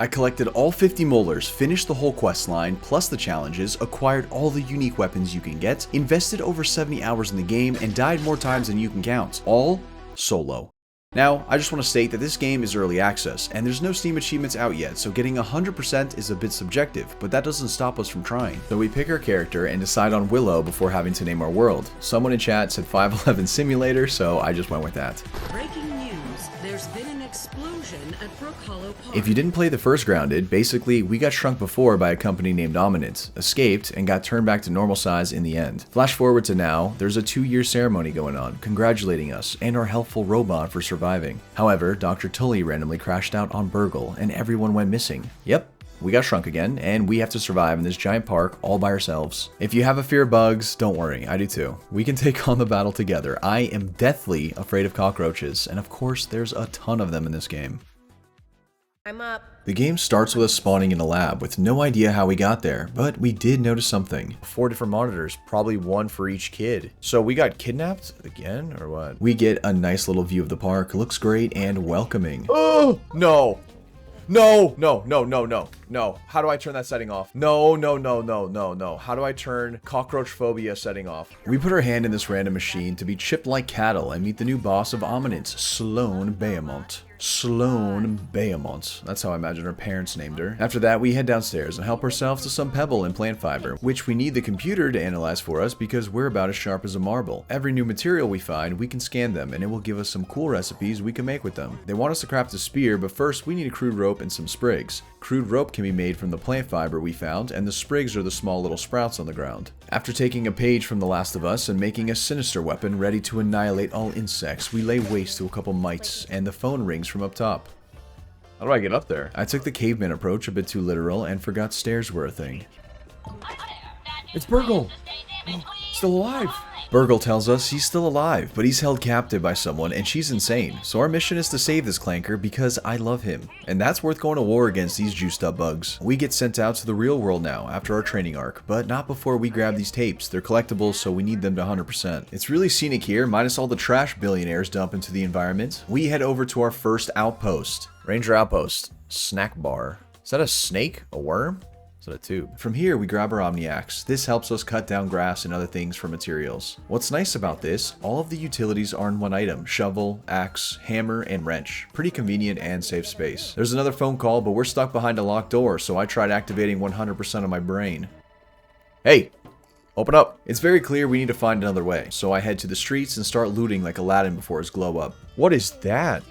I collected all 50 molars, finished the whole quest line, plus the challenges, acquired all the unique weapons you can get, invested over 70 hours in the game, and died more times than you can count. All solo. Now, I just want to state that this game is early access, and there's no Steam achievements out yet, so getting 100% is a bit subjective, but that doesn't stop us from trying. So we pick our character and decide on Willow before having to name our world. Someone in chat said 511 Simulator, so I just went with that. Breaking news, there's been an explosion at Brook Hollow Park. If you didn't play the first Grounded, basically we got shrunk before by a company named Ominent, escaped, and got turned back to normal size in the end. Flash forward to now, there's a 2-year ceremony going on, congratulating us and our helpful robot for surviving. However, Dr. Tully randomly crashed out on Burgle, and everyone went missing. Yep. We got shrunk again, and we have to survive in this giant park all by ourselves. If you have a fear of bugs, don't worry, I do too. We can take on the battle together. I am deathly afraid of cockroaches, and of course there's a ton of them in this game. I'm up. The game starts with us spawning in a lab with no idea how we got there, but we did notice something. 4 different monitors, probably one for each kid. So we got kidnapped again, or what? We get a nice little view of the park, looks great and welcoming. Oh, no. No, no, no, no, no, no. How do I turn that setting off? No, no, no, no, no, no. How do I turn cockroach phobia setting off? We put our hand in this random machine to be chipped like cattle and meet the new boss of Ominent, Sloane Beamont. Sloane Beamont. That's how I imagine her parents named her. After that, we head downstairs and help ourselves to some pebble and plant fiber, which we need the computer to analyze for us because we're about as sharp as a marble. Every new material we find, we can scan them and it will give us some cool recipes we can make with them. They want us to craft a spear, but first we need a crude rope and some sprigs. Crude rope can be made from the plant fiber we found, and the sprigs are the small little sprouts on the ground. After taking a page from The Last of Us and making a sinister weapon ready to annihilate all insects, we lay waste to a couple mites, and the phone rings from up top. How do I get up there? I took the caveman approach a bit too literal and forgot stairs were a thing. It's Burgle! Still alive! Burgle tells us he's still alive, but he's held captive by someone and she's insane. So our mission is to save this clanker because I love him. And that's worth going to war against these juiced up bugs. We get sent out to the real world now after our training arc, but not before we grab these tapes. They're collectibles, so we need them to 100%. It's really scenic here, minus all the trash billionaires dump into the environment. We head over to our first outpost. Ranger Outpost. Snack bar. Is that a snake? A worm? Is that a tube? From here, we grab our Omniaxe. This helps us cut down grass and other things for materials. What's nice about this, all of the utilities are in one item. Shovel, axe, hammer, and wrench. Pretty convenient and save space. There's another phone call, but we're stuck behind a locked door, so I tried activating 100% of my brain. Hey! Open up! It's very clear we need to find another way, so I head to the streets and start looting like Aladdin before his glow up. What is that?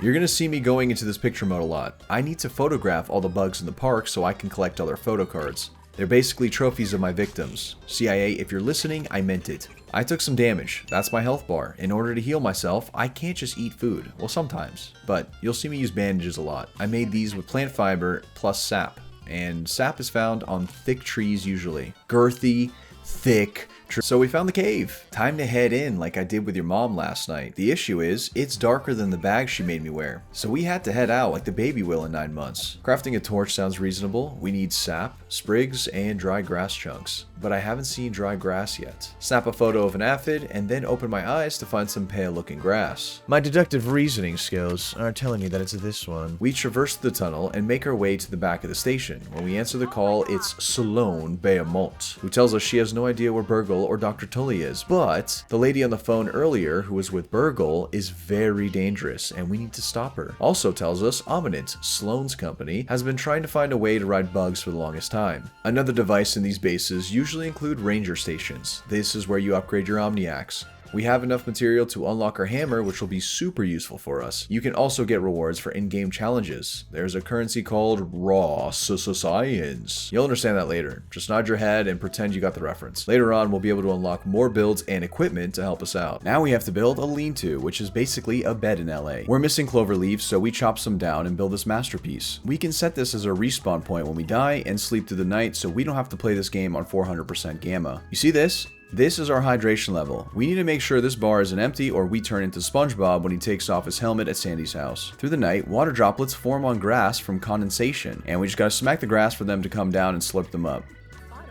You're gonna see me going into this picture mode a lot. I need to photograph all the bugs in the park so I can collect all their photo cards. They're basically trophies of my victims. CIA, if you're listening, I meant it. I took some damage. That's my health bar. In order to heal myself, I can't just eat food. Well, sometimes. But you'll see me use bandages a lot. I made these with plant fiber plus sap. And sap is found on thick trees usually. Girthy, thick. So we found the cave. Time to head in like I did with your mom last night. The issue is, it's darker than the bag she made me wear. So we had to head out like the baby will in 9 months. Crafting a torch sounds reasonable. We need sap, sprigs, and dry grass chunks. But I haven't seen dry grass yet. Snap a photo of an aphid, and then open my eyes to find some pale looking grass. My deductive reasoning skills are telling me that it's this one. We traverse the tunnel and make our way to the back of the station. When we answer the call, it's Sloane Beamont, who tells us she has no idea where Burgle or Dr. Tully is, but the lady on the phone earlier who was with Burgle is very dangerous and we need to stop her. Also tells us Ominent, Sloane's company, has been trying to find a way to ride bugs for the longest time. Another device in these bases usually include ranger stations. This is where you upgrade your Omniaxe. We have enough material to unlock our hammer, which will be super useful for us. You can also get rewards for in-game challenges. There's a currency called raw science. You'll understand that later. Just nod your head and pretend you got the reference. Later on, we'll be able to unlock more builds and equipment to help us out. Now we have to build a lean-to, which is basically a bed in LA. We're missing clover leaves, so we chop some down and build this masterpiece. We can set this as a respawn point when we die and sleep through the night, so we don't have to play this game on 400% gamma. You see this? This is our hydration level. We need to make sure this bar isn't empty or we turn into SpongeBob when he takes off his helmet at Sandy's house. Through the night, water droplets form on grass from condensation, and we just gotta smack the grass for them to come down and slurp them up.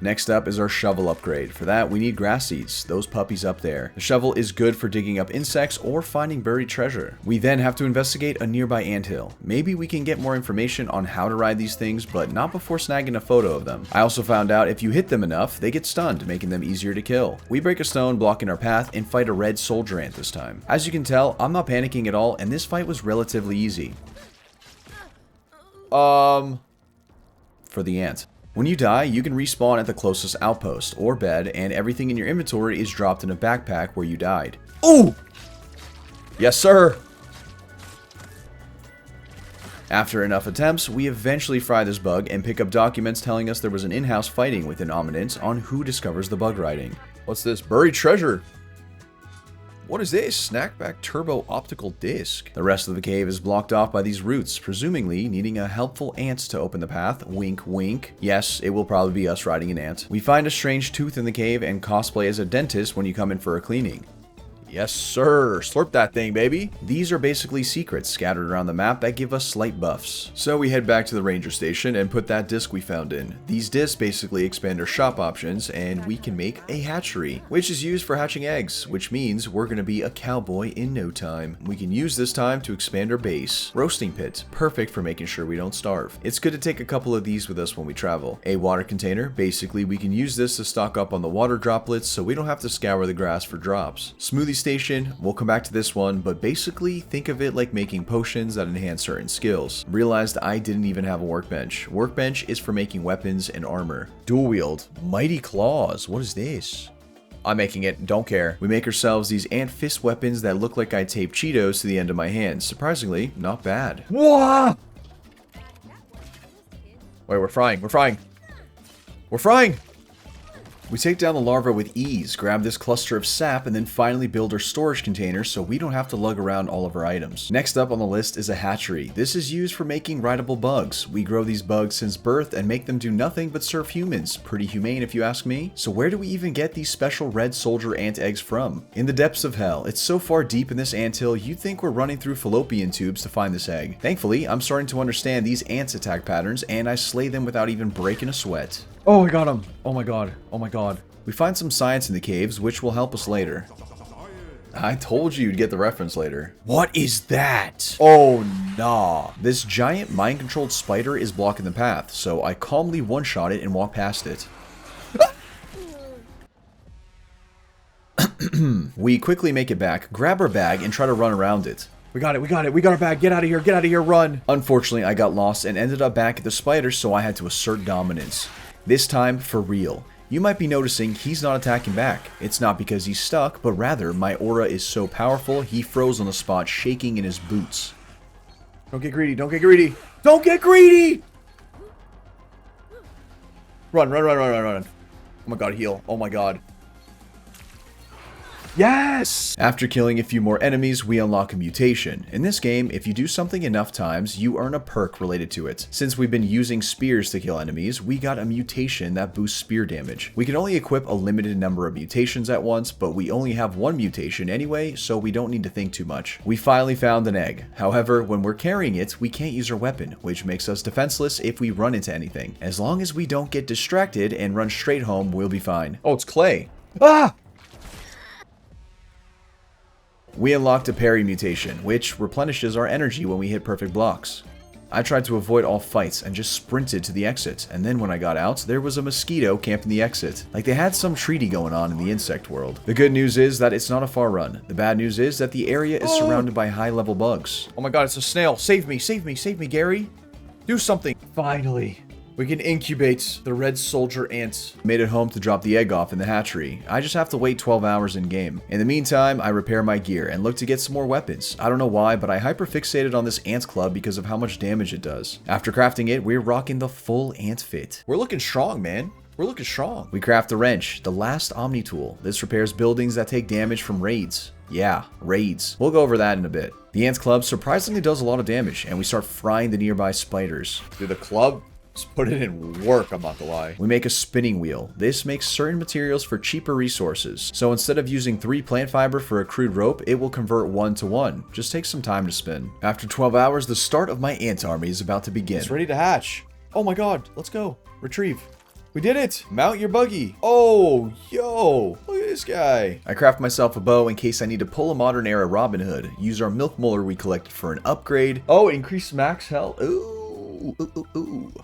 Next up is our shovel upgrade. For that, we need grass seeds, those puppies up there. The shovel is good for digging up insects or finding buried treasure. We then have to investigate a nearby anthill. Maybe we can get more information on how to ride these things, but not before snagging a photo of them. I also found out if you hit them enough, they get stunned, making them easier to kill. We break a stone blocking our path and fight a red soldier ant this time. As you can tell, I'm not panicking at all, and this fight was relatively easy. For the ant. When you die, you can respawn at the closest outpost or bed, and everything in your inventory is dropped in a backpack where you died. Oh! Yes, sir! After enough attempts, we eventually fry this bug and pick up documents telling us there was an in-house fighting with an ominent on who discovers the bug riding. What's this? Buried treasure! What is this? Snackback turbo optical disc. The rest of the cave is blocked off by these roots, presumably needing a helpful ant to open the path. Wink, wink. Yes, it will probably be us riding an ant. We find a strange tooth in the cave and cosplay as a dentist when you come in for a cleaning. Yes, sir. Slurp that thing, baby. These are basically secrets scattered around the map that give us slight buffs. So we head back to the ranger station and put that disc we found in. These discs basically expand our shop options, and we can make a hatchery, which is used for hatching eggs, which means we're going to be a cowboy in no time. We can use this time to expand our base. Roasting pit, perfect for making sure we don't starve. It's good to take a couple of these with us when we travel. A water container, basically we can use this to stock up on the water droplets so we don't have to scour the grass for drops. Smoothie station, we'll come back to this one, but basically think of it like making potions that enhance certain skills. Realized I didn't even have a workbench. Workbench is for making weapons and armor. Dual wield, mighty claws, what is this? I'm making it, don't care. We make ourselves these ant fist weapons that look like I tape Cheetos to the end of my hands. Surprisingly, not bad. Whoa! Wait, we're frying. We take down the larva with ease, grab this cluster of sap, and then finally build our storage container so we don't have to lug around all of our items. Next up on the list is a hatchery. This is used for making rideable bugs. We grow these bugs since birth and make them do nothing but serve humans. Pretty humane if you ask me. So where do we even get these special red soldier ant eggs from? In the depths of hell. It's so far deep in this anthill, you'd think we're running through fallopian tubes to find this egg. Thankfully, I'm starting to understand these ants' attack patterns, and I slay them without even breaking a sweat. Oh, I got him. Oh my god. Oh my god. We find some science in the caves, which will help us later. I told you you'd get the reference later. What is that? Oh, nah. This giant mind-controlled spider is blocking the path, so I calmly one-shot it and walk past it. We quickly make it back, grab our bag, and try to run around it. We got our bag, get out of here, run! Unfortunately, I got lost and ended up back at the spider, so I had to assert dominance. This time, for real. You might be noticing he's not attacking back. It's not because he's stuck, but rather my aura is so powerful he froze on the spot, shaking in his boots. Don't get greedy, don't get greedy! Don't get greedy! Run. Oh my god, heal. Oh my god. Yes! After killing a few more enemies, we unlock a mutation. In this game, if you do something enough times, you earn a perk related to it. Since we've been using spears to kill enemies, we got a mutation that boosts spear damage. We can only equip a limited number of mutations at once, but we only have one mutation anyway, so we don't need to think too much. We finally found an egg. However, when we're carrying it, we can't use our weapon, which makes us defenseless if we run into anything. As long as we don't get distracted and run straight home, we'll be fine. Oh, it's clay. Ah! We unlocked a parry mutation, which replenishes our energy when we hit perfect blocks. I tried to avoid all fights and just sprinted to the exit, and then when I got out, there was a mosquito camping the exit. Like they had some treaty going on in the insect world. The good news is that it's not a far run. The bad news is that the area is surrounded by high-level bugs. Oh my god, it's a snail. Save me, Gary. Do something. Finally. We can incubate the red soldier ant. Made it home to drop the egg off in the hatchery. I just have to wait 12 hours in game. In the meantime, I repair my gear and look to get some more weapons. I don't know why, but I hyperfixated on this ant club because of how much damage it does. After crafting it, we're rocking the full ant fit. We're looking strong, man. We're looking strong. We craft the wrench, the last Omni tool. This repairs buildings that take damage from raids. Yeah, raids. We'll go over that in a bit. The ant club surprisingly does a lot of damage, and we start frying the nearby spiders. Dude, the club? Just put it in work, I'm not gonna lie. We make a spinning wheel. This makes certain materials for cheaper resources. So instead of using 3 plant fiber for a crude rope, it will convert 1 to 1. Just takes some time to spin. After 12 hours, the start of my ant army is about to begin. It's ready to hatch. Oh my god, let's go. Retrieve. We did it! Mount your buggy. Oh, yo, look at this guy. I craft myself a bow in case I need to pull a modern era Robin Hood. Use our milk molar we collected for an upgrade. Oh, increase max health. Ooh.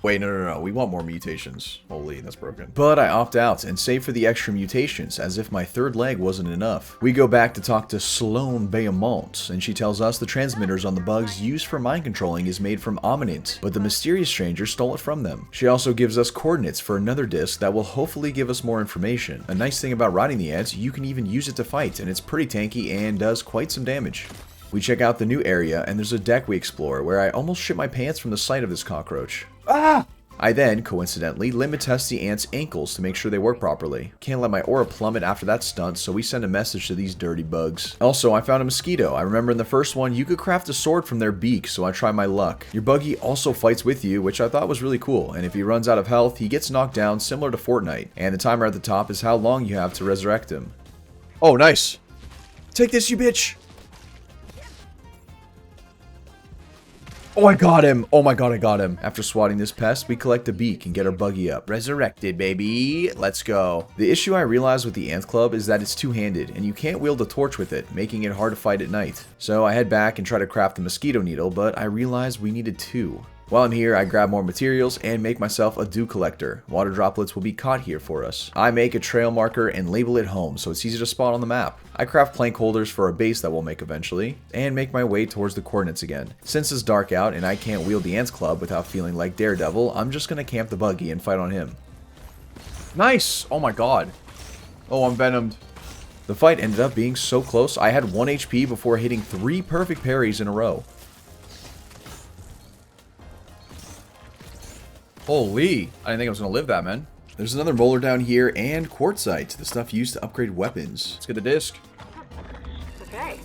Wait, no. We want more mutations. Holy, that's broken. But I opt out and save for the extra mutations, as if my third leg wasn't enough. We go back to talk to Sloane Bayamont, and she tells us the transmitters on the bugs used for mind controlling is made from Omnint, but the mysterious stranger stole it from them. She also gives us coordinates for another disc that will hopefully give us more information. A nice thing about riding the ants, you can even use it to fight, and it's pretty tanky and does quite some damage. We check out the new area, and there's a deck we explore where I almost shit my pants from the sight of this cockroach. Ah! I then, coincidentally, limit test the ants' ankles to make sure they work properly. Can't let my aura plummet after that stunt, so we send a message to these dirty bugs. Also, I found a mosquito. I remember in the first one, you could craft a sword from their beak, so I try my luck. Your buggy also fights with you, which I thought was really cool, and if he runs out of health, he gets knocked down similar to Fortnite, and the timer at the top is how long you have to resurrect him. Oh, nice! Take this, you bitch! Oh, I got him! Oh my god, I got him. After swatting this pest, we collect a beak and get our buggy up. Resurrected, baby! Let's go. The issue I realized with the Ant Club is that it's two-handed, and you can't wield a torch with it, making it hard to fight at night. So I head back and try to craft the mosquito needle, but I realized we needed two. While I'm here, I grab more materials and make myself a dew collector. Water droplets will be caught here for us. I make a trail marker and label it home so it's easy to spot on the map. I craft plank holders for a base that we'll make eventually, and make my way towards the coordinates again. Since it's dark out and I can't wield the Ants Club without feeling like Daredevil, I'm just gonna camp the buggy and fight on him. Nice! Oh my god. Oh, I'm venomed. The fight ended up being so close, I had 1 HP before hitting 3 perfect parries in a row. Holy, I didn't think I was going to live that, man. There's another molar down here and quartzite, the stuff used to upgrade weapons. Let's get the disc. Okay.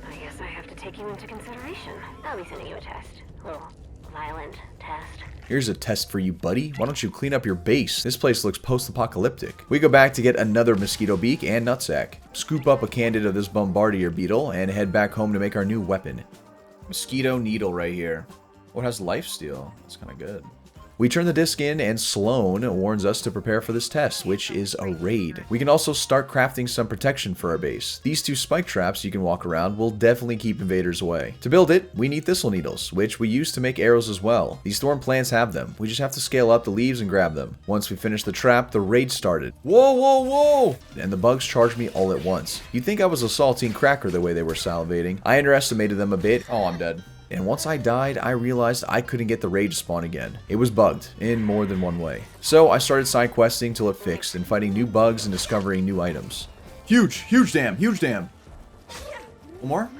I guess I have to take you into consideration. I'll be sending you a test. A little violent test. Here's a test for you, buddy. Why don't you clean up your base? This place looks post-apocalyptic. We go back to get another mosquito beak and nutsack. Scoop up a candid of this bombardier beetle and head back home to make our new weapon. Mosquito needle right here. Oh, it has lifesteal. That's kind of good. We turn the disc in, and Sloane warns us to prepare for this test, which is a raid. We can also start crafting some protection for our base. These 2 spike traps you can walk around will definitely keep invaders away. To build it, we need thistle needles, which we use to make arrows as well. These thorn plants have them. We just have to scale up the leaves and grab them. Once we finish the trap, the raid started. Whoa, whoa, whoa! And the bugs charged me all at once. You'd think I was a saltine cracker the way they were salivating. I underestimated them a bit. Oh, I'm dead. And once I died, I realized I couldn't get the raid to spawn again. It was bugged, in more than one way. So I started side questing till it fixed, and fighting new bugs and discovering new items. Huge dam, huge dam. One more?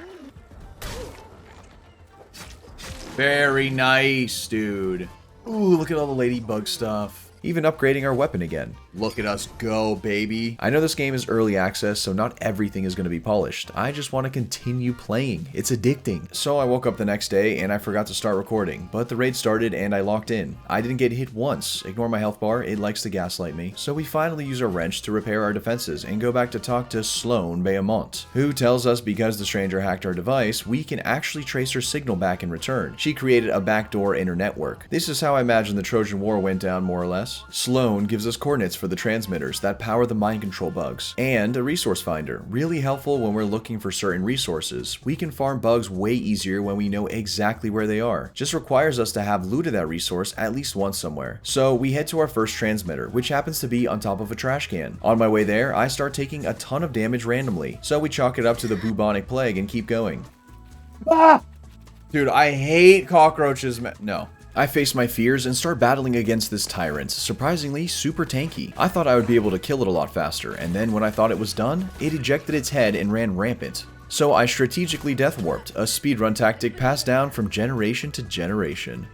Very nice, dude. Ooh, look at all the ladybug stuff. Even upgrading our weapon again. Look at us go, baby. I know this game is early access, so not everything is going to be polished. I just want to continue playing. It's addicting. So I woke up the next day and I forgot to start recording, but the raid started and I locked in. I didn't get hit once. Ignore my health bar, it likes to gaslight me. So we finally use our wrench to repair our defenses and go back to talk to Sloane Bayamont, who tells us because the stranger hacked our device, we can actually trace her signal back in return. She created a backdoor inner network. This is how I imagine the Trojan War went down, more or less. Sloane gives us coordinates for the transmitters that power the mind control bugs, and a resource finder, really helpful when we're looking for certain resources. We can farm bugs way easier when we know exactly where they are. Just requires us to have looted that resource at least once somewhere. So we head to our first transmitter, which happens to be on top of a trash can. On my way there, I start taking a ton of damage randomly, so we chalk it up to the bubonic plague and keep going. Ah! Dude, I hate cockroaches, man. No. I face my fears and start battling against this tyrant, surprisingly super tanky. I thought I would be able to kill it a lot faster, and then when I thought it was done, it ejected its head and ran rampant. So I strategically death warped, a speedrun tactic passed down from generation to generation.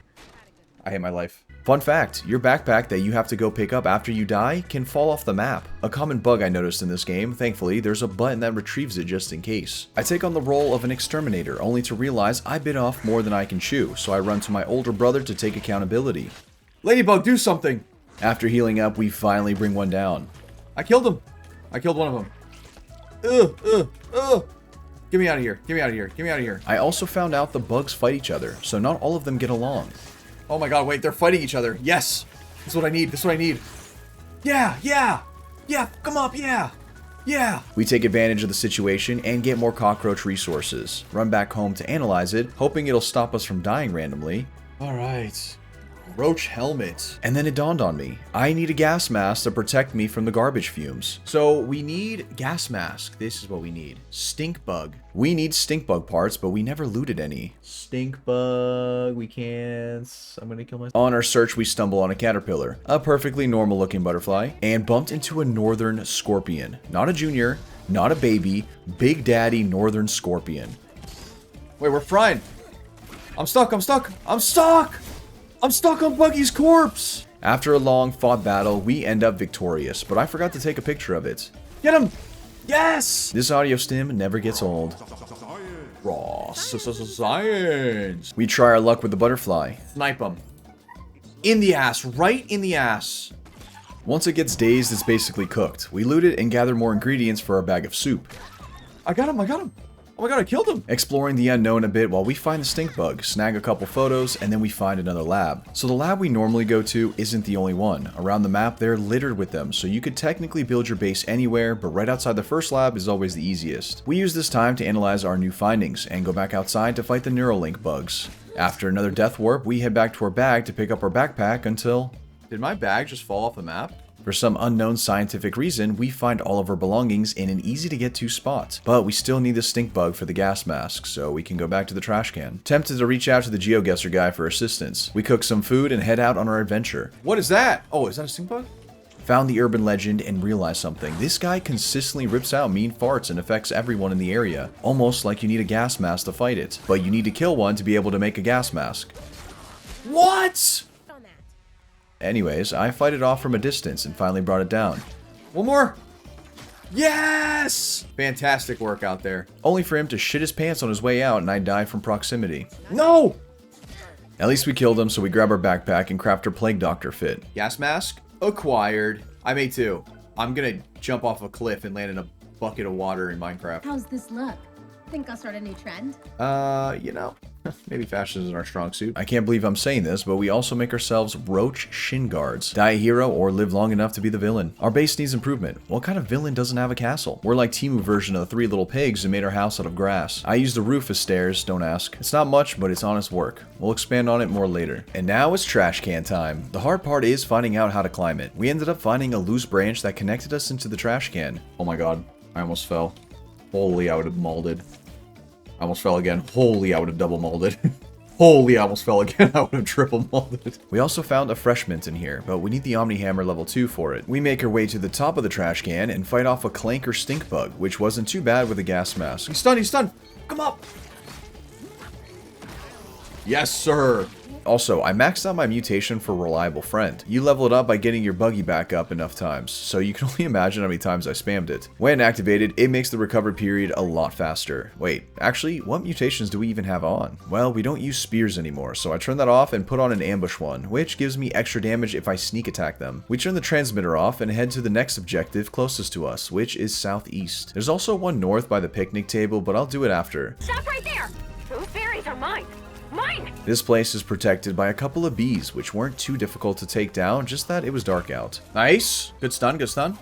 I hate my life. Fun fact, your backpack that you have to go pick up after you die can fall off the map. A common bug I noticed in this game, thankfully, there's a button that retrieves it just in case. I take on the role of an exterminator, only to realize I bit off more than I can chew, so I run to my older brother to take accountability. Ladybug, do something! After healing up, we finally bring one down. I killed him! I killed one of them. Get me out of here, get me out of here, get me out of here. I also found out the bugs fight each other, so not all of them get along. Oh my god, wait, they're fighting each other. Yes! This is what I need, this is what I need. Yeah, yeah, yeah, come up, yeah. Yeah! We take advantage of the situation and get more cockroach resources. Run back home to analyze it, hoping it'll stop us from dying randomly. Alright. Roach helmet. And then it dawned on me. I need a gas mask to protect me from the garbage fumes. So we need gas mask. This is what we need. Stinkbug. We need stinkbug parts, but we never looted any. Stinkbug. We can't. I'm gonna kill myself. On our search, we stumble on a caterpillar. A perfectly normal looking butterfly. And bumped into a northern scorpion. Not a junior. Not a baby. Big daddy northern scorpion. Wait, we're frying. I'm stuck. I'm stuck. I'm stuck! I'm stuck on Buggy's corpse! After a long fought battle, we end up victorious, but I forgot to take a picture of it. Get him! Yes! This audio stim never gets old. Raw science! We try our luck with the butterfly. Snipe him. In the ass, right in the ass. Once it gets dazed, it's basically cooked. We loot it and gather more ingredients for our bag of soup. I got him, I got him! Oh my god, I killed him! Exploring the unknown a bit while we find the stink bug, snag a couple photos, and then we find another lab. So the lab we normally go to isn't the only one. Around the map, they're littered with them, so you could technically build your base anywhere, but right outside the first lab is always the easiest. We use this time to analyze our new findings, and go back outside to fight the Neuralink bugs. After another death warp, we head back to our bag to pick up our backpack until... Did my bag just fall off the map? For some unknown scientific reason, we find all of our belongings in an easy-to-get-to spot. But we still need the stink bug for the gas mask, so we can go back to the trash can. Tempted to reach out to the GeoGuessr guy for assistance. We cook some food and head out on our adventure. What is that? Oh, is that a stink bug? Found the urban legend and realized something. This guy consistently rips out mean farts and affects everyone in the area. Almost like you need a gas mask to fight it. But you need to kill one to be able to make a gas mask. What? Anyways, I fight it off from a distance and finally brought it down. One more! Yes! Fantastic work out there. Only for him to shit his pants on his way out and I die from proximity. No! At least we killed him, so we grab our backpack and craft our plague doctor fit. Gas mask? Acquired. I may too. I'm gonna jump off a cliff and land in a bucket of water in Minecraft. How's this look? Think I'll start a new trend? You know, maybe fashion isn't our strong suit. I can't believe I'm saying this, but we also make ourselves roach shin guards. Die a hero or live long enough to be the villain. Our base needs improvement. What kind of villain doesn't have a castle? We're like Timu version of the Three Little Pigs who made our house out of grass. I use the roof as stairs, don't ask. It's not much, but it's honest work. We'll expand on it more later. And now it's trash can time. The hard part is finding out how to climb it. We ended up finding a loose branch that connected us into the trash can. Oh my god, I almost fell. Holy, I would have molded. I almost fell again. Holy, I would have double molded. Holy, I almost fell again. I would have triple molded. We also found a fresh mint in here, but we need the Omni Hammer level 2 for it. We make our way to the top of the trash can and fight off a clanker stink bug, which wasn't too bad with a gas mask. He's stunned, he's stunned! Come up! Yes, sir! Also, I maxed out my mutation for Reliable Friend. You level it up by getting your buggy back up enough times, so you can only imagine how many times I spammed it. When activated, it makes the recovery period a lot faster. Wait, actually, what mutations do we even have on? Well, we don't use spears anymore, so I turn that off and put on an ambush one, which gives me extra damage if I sneak attack them. We turn the transmitter off and head to the next objective closest to us, which is southeast. There's also one north by the picnic table, but I'll do it after. Stop right there! Those berries are mine! Mine! This place is protected by a couple of bees, which weren't too difficult to take down, just that it was dark out. Nice! Good stun, good stun.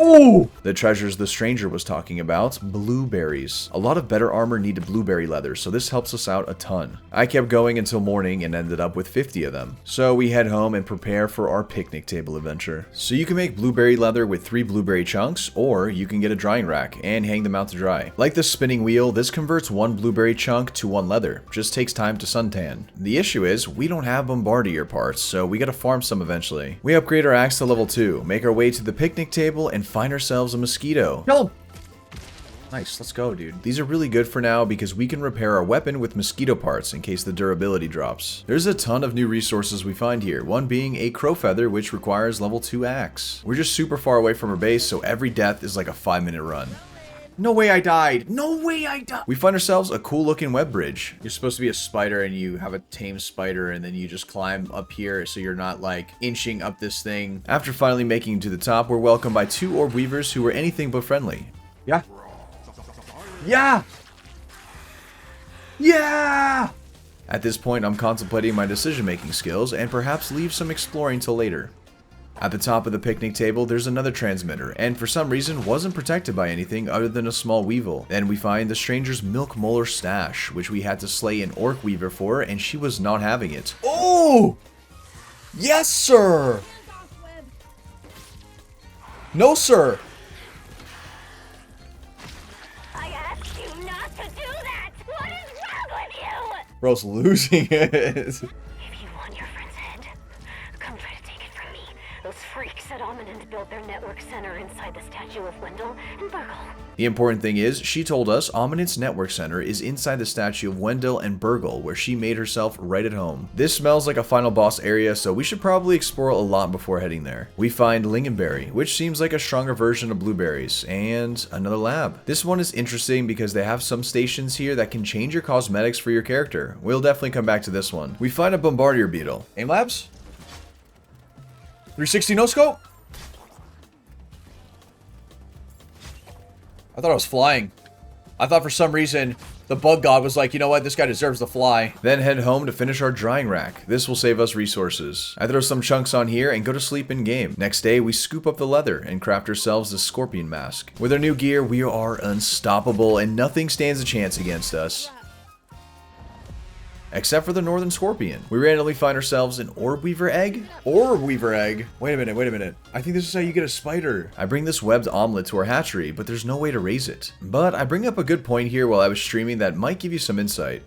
Oh! The treasures the stranger was talking about, blueberries. A lot of better armor needed blueberry leather, so this helps us out a ton. I kept going until morning and ended up with 50 of them. So we head home and prepare for our picnic table adventure. So you can make blueberry leather with 3 blueberry chunks, or you can get a drying rack and hang them out to dry. Like the spinning wheel, this converts 1 blueberry chunk to 1 leather. Just takes time to suntan. The issue is, we don't have bombardier parts, so we gotta farm some eventually. We upgrade our axe to level 2, make our way to the picnic table, and find ourselves a mosquito. Kill him! Nice, let's go, dude. These are really good for now because we can repair our weapon with mosquito parts in case the durability drops. There's a ton of new resources we find here, one being a crow feather which requires level 2 axe. We're just super far away from our base, so every death is like a 5-minute run. No way I died! No way I died! We find ourselves a cool looking web bridge. You're supposed to be a spider and you have a tame spider and then you just climb up here so you're not like inching up this thing. After finally making it to the top, we're welcomed by 2 orb weavers who were anything but friendly. Yeah. Yeah! Yeah! At this point, I'm contemplating my decision-making skills and perhaps leave some exploring till later. At the top of the picnic table, there's another transmitter, and for some reason wasn't protected by anything other than a small weevil. Then we find the stranger's milk molar stash, which we had to slay an orc weaver for, and she was not having it. Oh! Yes, sir! No, sir! I asked you not to do that! What is wrong with you? Bro's losing it. If you want your friend's head, come try to take it from me. Those freaks at Ominent built their network center inside the statue of Wendell and Burgle. The important thing is, she told us Ominent's network center is inside the statue of Wendell and Burgle, where she made herself right at home. This smells like a final boss area, so we should probably explore a lot before heading there. We find lingonberry, which seems like a stronger version of blueberries, and another lab. This one is interesting because they have some stations here that can change your cosmetics for your character. We'll definitely come back to this one. We find a bombardier beetle. Aim labs? 360 no scope? I thought I was flying. I thought for some reason the bug god was like, you know what, this guy deserves to fly. Then head home to finish our drying rack. This will save us resources. I throw some chunks on here and go to sleep in game. Next day, we scoop up the leather and craft ourselves the scorpion mask. With our new gear, we are unstoppable and nothing stands a chance against us. Except for the northern scorpion. We randomly find ourselves an orb weaver egg? Orb weaver egg? Wait a minute. I think this is how you get a spider. I bring this webbed omelet to our hatchery, but there's no way to raise it. But I bring up a good point here while I was streaming that might give you some insight.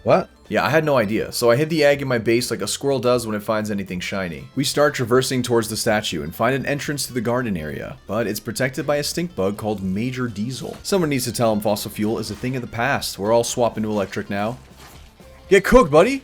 What? Yeah, I had no idea, so I hid the egg in my base like a squirrel does when it finds anything shiny. We start traversing towards the statue and find an entrance to the garden area, but it's protected by a stink bug called Major Diesel. Someone needs to tell him fossil fuel is a thing of the past. We're all swapping to electric now. Get cooked, buddy!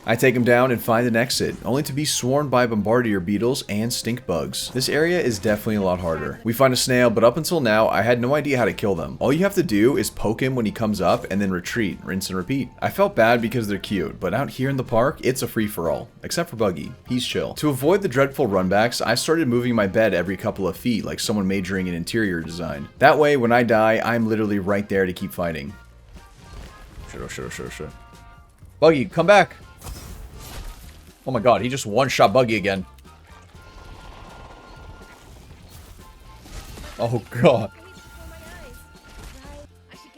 I take him down and find an exit, only to be swarmed by bombardier beetles and stink bugs. This area is definitely a lot harder. We find a snail, but up until now, I had no idea how to kill them. All you have to do is poke him when he comes up and then retreat, rinse and repeat. I felt bad because they're cute, but out here in the park, it's a free-for-all. Except for Buggy. He's chill. To avoid the dreadful runbacks, I started moving my bed every couple of feet like someone majoring in interior design. That way, when I die, I'm literally right there to keep fighting. Shit. Buggy, come back! Oh my god, he just one-shot Buggy again. Oh god.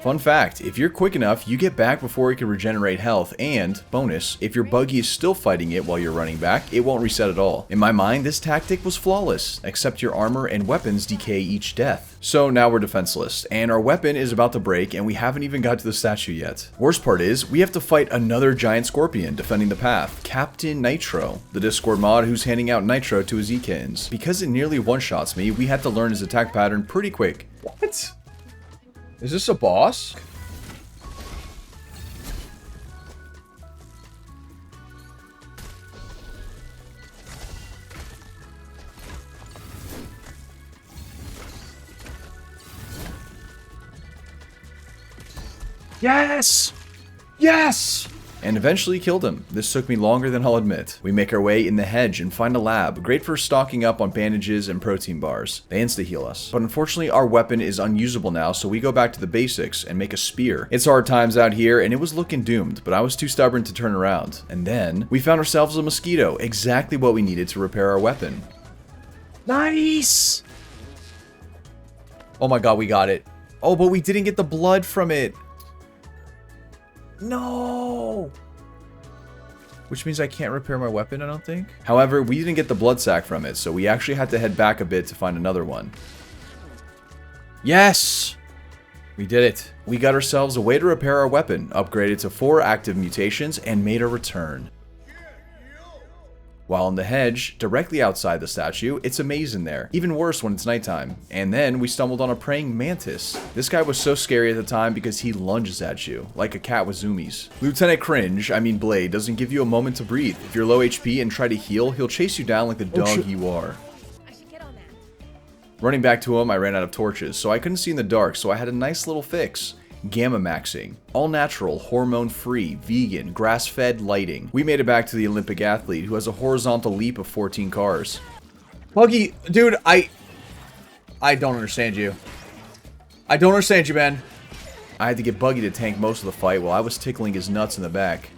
Fun fact, if you're quick enough, you get back before it can regenerate health, and, bonus, if your Buggy is still fighting it while you're running back, it won't reset at all. In my mind, this tactic was flawless, except your armor and weapons decay each death. So now we're defenseless, and our weapon is about to break, and we haven't even got to the statue yet. Worst part is, we have to fight another giant scorpion defending the path, Captain Nitro, the Discord mod who's handing out Nitro to his E-Kittens. Because it nearly one-shots me, we had to learn his attack pattern pretty quick. What? Is this a boss? Yes! Yes! And eventually killed him. This took me longer than I'll admit. We make our way in the hedge and find a lab, great for stocking up on bandages and protein bars. They insta-heal us. But unfortunately our weapon is unusable now, so we go back to the basics and make a spear. It's hard times out here and it was looking doomed, but I was too stubborn to turn around. And then, we found ourselves a mosquito, exactly what we needed to repair our weapon. Nice! Oh my god, we got it. Oh, but we didn't get the blood from it. No! Which means I can't repair my weapon, I don't think. However, we didn't get the blood sac from it, so we actually had to head back a bit to find another one. Yes! We did it. We got ourselves a way to repair our weapon, upgraded to 4 active mutations, and made a return. While in the hedge, directly outside the statue, it's a maze in there. Even worse when it's nighttime. And then we stumbled on a praying mantis. This guy was so scary at the time because he lunges at you, like a cat with zoomies. Lieutenant Blade, doesn't give you a moment to breathe. If you're low HP and try to heal, he'll chase you down like the dog you are. Running back to him, I ran out of torches, so I couldn't see in the dark, so I had a nice little fix. Gamma maxing. All natural, hormone-free, vegan, grass-fed lighting. We made it back to the Olympic athlete who has a horizontal leap of 14 cars. Buggy, dude, I don't understand you. I don't understand you, man. I had to get Buggy to tank most of the fight while I was tickling his nuts in the back.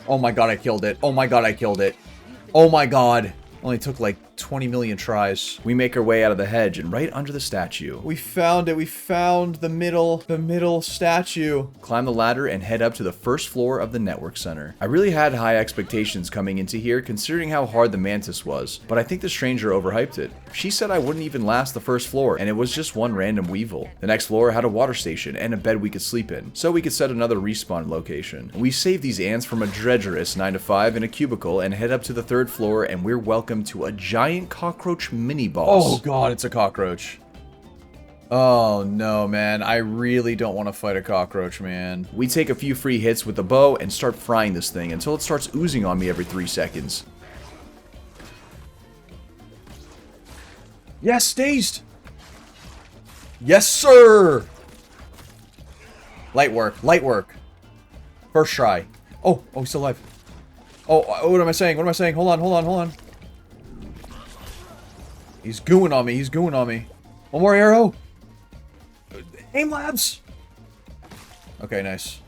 Oh my god, I killed it. Oh my god, I killed it. Oh my god. Only took like 20 million tries. We make our way out of the hedge and right under the statue. We found it. We found the middle statue. Climb the ladder and head up to the first floor of the network center. I really had high expectations coming into here considering how hard the mantis was, but I think the stranger overhyped it. She said I wouldn't even last the first floor and it was just one random weevil. The next floor had a water station and a bed we could sleep in, so we could set another respawn location. We saved these ants from a treacherous 9 to 5 in a cubicle and head up to the third floor and we're welcome to a giant cockroach mini boss. Oh god, it's a cockroach. Oh no, man. I really don't want to fight a cockroach, man. We take a few free hits with the bow and start frying this thing until it starts oozing on me every 3 seconds. Yes, dazed. Yes, sir. Light work, light work. First try. Oh, he's still alive. Oh, what am I saying? What am I saying? Hold on. He's gooing on me. He's gooing on me. One more arrow. Aim labs. Okay, nice.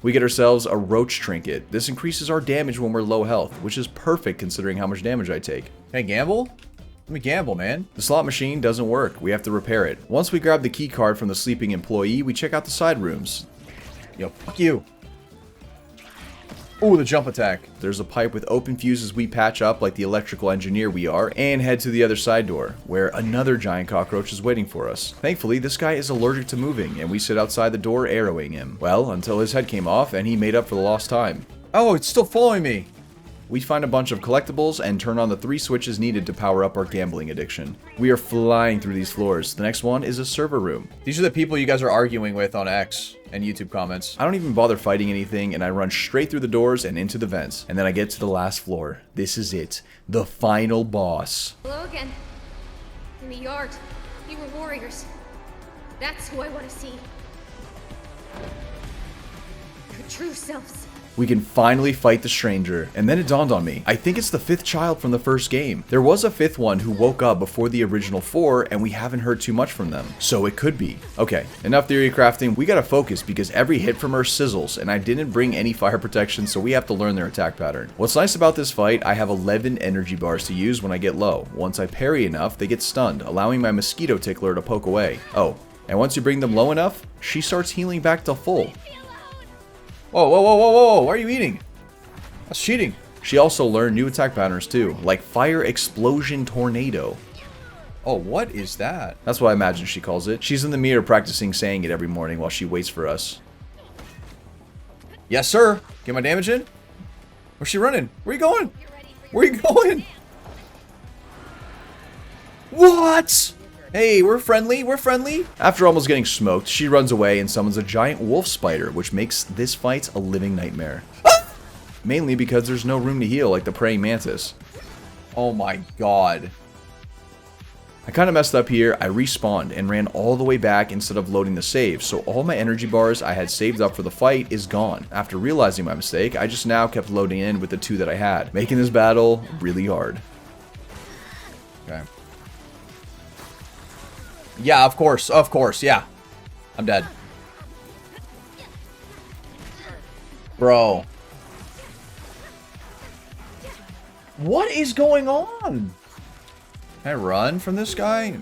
We get ourselves a roach trinket. This increases our damage when we're low health, which is perfect considering how much damage I take. Can I gamble? Let me gamble, man. The slot machine doesn't work. We have to repair it. Once we grab the key card from the sleeping employee, we check out the side rooms. Yo, fuck you. Ooh, the jump attack. There's a pipe with open fuses we patch up like the electrical engineer we are, and head to the other side door, where another giant cockroach is waiting for us. Thankfully, this guy is allergic to moving, and we sit outside the door arrowing him. Well, until his head came off, and he made up for the lost time. Oh, it's still following me! We find a bunch of collectibles and turn on the 3 switches needed to power up our gambling addiction. We are flying through these floors. The next one is a server room. These are the people you guys are arguing with on X and YouTube comments. I don't even bother fighting anything and I run straight through the doors and into the vents. And then I get to the last floor. This is it. The final boss. Hello again. In the yard. You were warriors. That's who I want to see. Your true selves. We can finally fight the stranger, and then it dawned on me. I think it's the 5th child from the first game. There was a 5th one who woke up before the original 4, and we haven't heard too much from them. So it could be. Okay, enough theory crafting. We gotta focus because every hit from her sizzles, and I didn't bring any fire protection, so we have to learn their attack pattern. What's nice about this fight, I have 11 energy bars to use when I get low. Once I parry enough, they get stunned, allowing my mosquito tickler to poke away. Oh, and once you bring them low enough, she starts healing back to full. Whoa, why are you eating? That's cheating. She also learned new attack patterns too, like Fire Explosion Tornado. Oh, what is that? That's what I imagine she calls it. She's in the mirror practicing saying it every morning while she waits for us. Yes, sir. Get my damage in. Where's she running? Where you going? Where you going? What? Hey, we're friendly, we're friendly. After almost getting smoked, she runs away and summons a giant wolf spider, which makes this fight a living nightmare. Mainly because there's no room to heal like the praying mantis. Oh my god. I kind of messed up here. I respawned and ran all the way back instead of loading the save, so all my energy bars I had saved up for the fight is gone. After realizing my mistake, I just now kept loading in with the 2 that I had, making this battle really hard. Okay. Yeah, of course, yeah. I'm dead. Bro. What is going on? Can I run from this guy?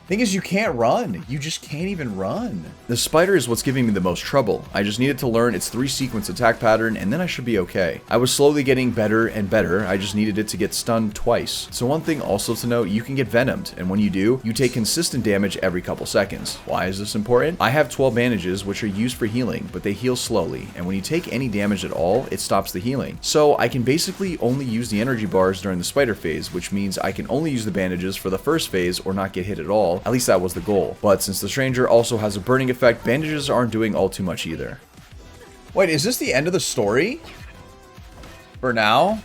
Thing is, you can't run. You just can't even run. The spider is what's giving me the most trouble. I just needed to learn its 3-sequence attack pattern and then I should be okay. I was slowly getting better and better. I just needed it to get stunned twice. So one thing also to note, you can get venomed, and when you do, you take consistent damage every couple seconds. Why is this important? I have 12 bandages which are used for healing, but they heal slowly, and when you take any damage at all, it stops the healing. So I can basically only use the energy bars during the spider phase, which means I can only use the bandages for the first phase or not get hit at all. At least that was the goal. But since the stranger also has a burning effect, bandages aren't doing all too much either. Wait, is this the end of the story? For now?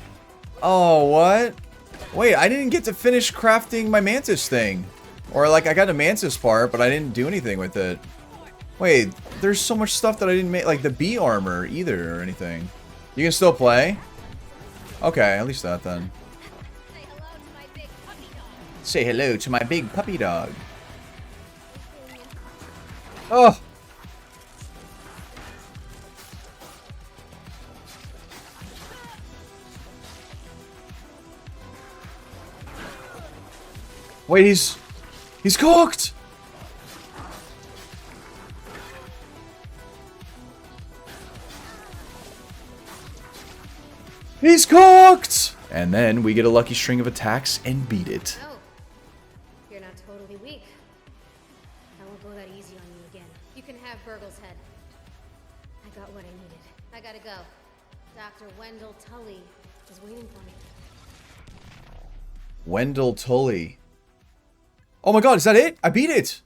Oh, what? Wait, I didn't get to finish crafting my mantis thing. Or like, I got a mantis part, but I didn't do anything with it. Wait, there's so much stuff that I didn't make, like the bee armor either or anything. You can still play? Okay, at least that then. Say hello to my Say hello to my big puppy dog. Oh! Wait, he's cooked! He's cooked! And then we get a lucky string of attacks and beat it. Oh, you're not totally weak. I won't go that easy on you again. You can have Burgle's head. I got what I needed. I gotta go. Dr. Wendell Tully is waiting for me. Wendell Tully. Oh my god, is that it? I beat it!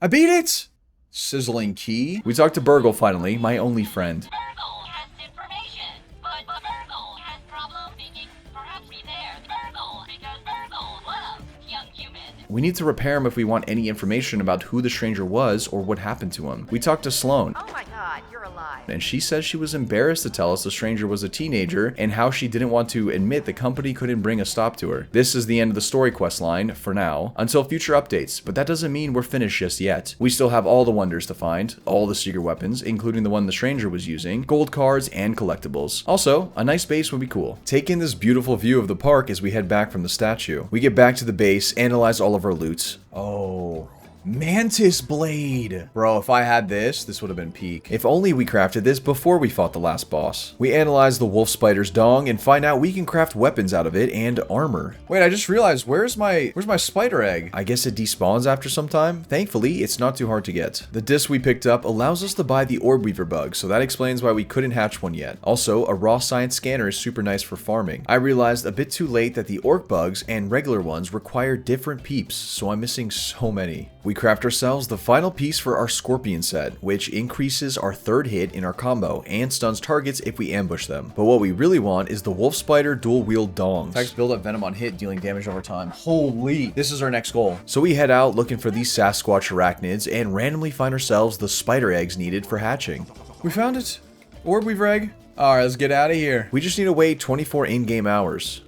I beat it! Sizzling key. We talked to Burgle finally, my only friend. Burgle has information, but Burgle has problems thinking. Perhaps repair Burgle because Burgle loves young humans. We need to repair him if we want any information about who the stranger was or what happened to him. We talked to Sloane. Oh my god, you're alive. And she says she was embarrassed to tell us the stranger was a teenager and how she didn't want to admit the company couldn't bring a stop to her. This is the end of the story quest line, for now, until future updates, but that doesn't mean we're finished just yet. We still have all the wonders to find, all the secret weapons, including the one the stranger was using, gold cards, and collectibles. Also, a nice base would be cool. Take in this beautiful view of the park as we head back from the statue. We get back to the base, analyze all of our loot. Oh... Mantis Blade! Bro, if I had this, this would have been peak. If only we crafted this before we fought the last boss. We analyze the wolf spider's dong and find out we can craft weapons out of it and armor. Wait, I just realized, where's my spider egg? I guess it despawns after some time? Thankfully, it's not too hard to get. The disc we picked up allows us to buy the orb weaver bug, so that explains why we couldn't hatch one yet. Also, a raw science scanner is super nice for farming. I realized a bit too late that the orc bugs and regular ones require different peeps, so I'm missing so many. We craft ourselves the final piece for our scorpion set, which increases our third hit in our combo and stuns targets if we ambush them. But what we really want is the wolf spider dual wield dongs. Attacks build up venom on hit, dealing damage over time. Holy! This is our next goal. So we head out looking for these Sasquatch arachnids and randomly find ourselves the spider eggs needed for hatching. We found it! Orb weaver egg. Alright, let's get out of here. We just need to wait 24 in-game hours.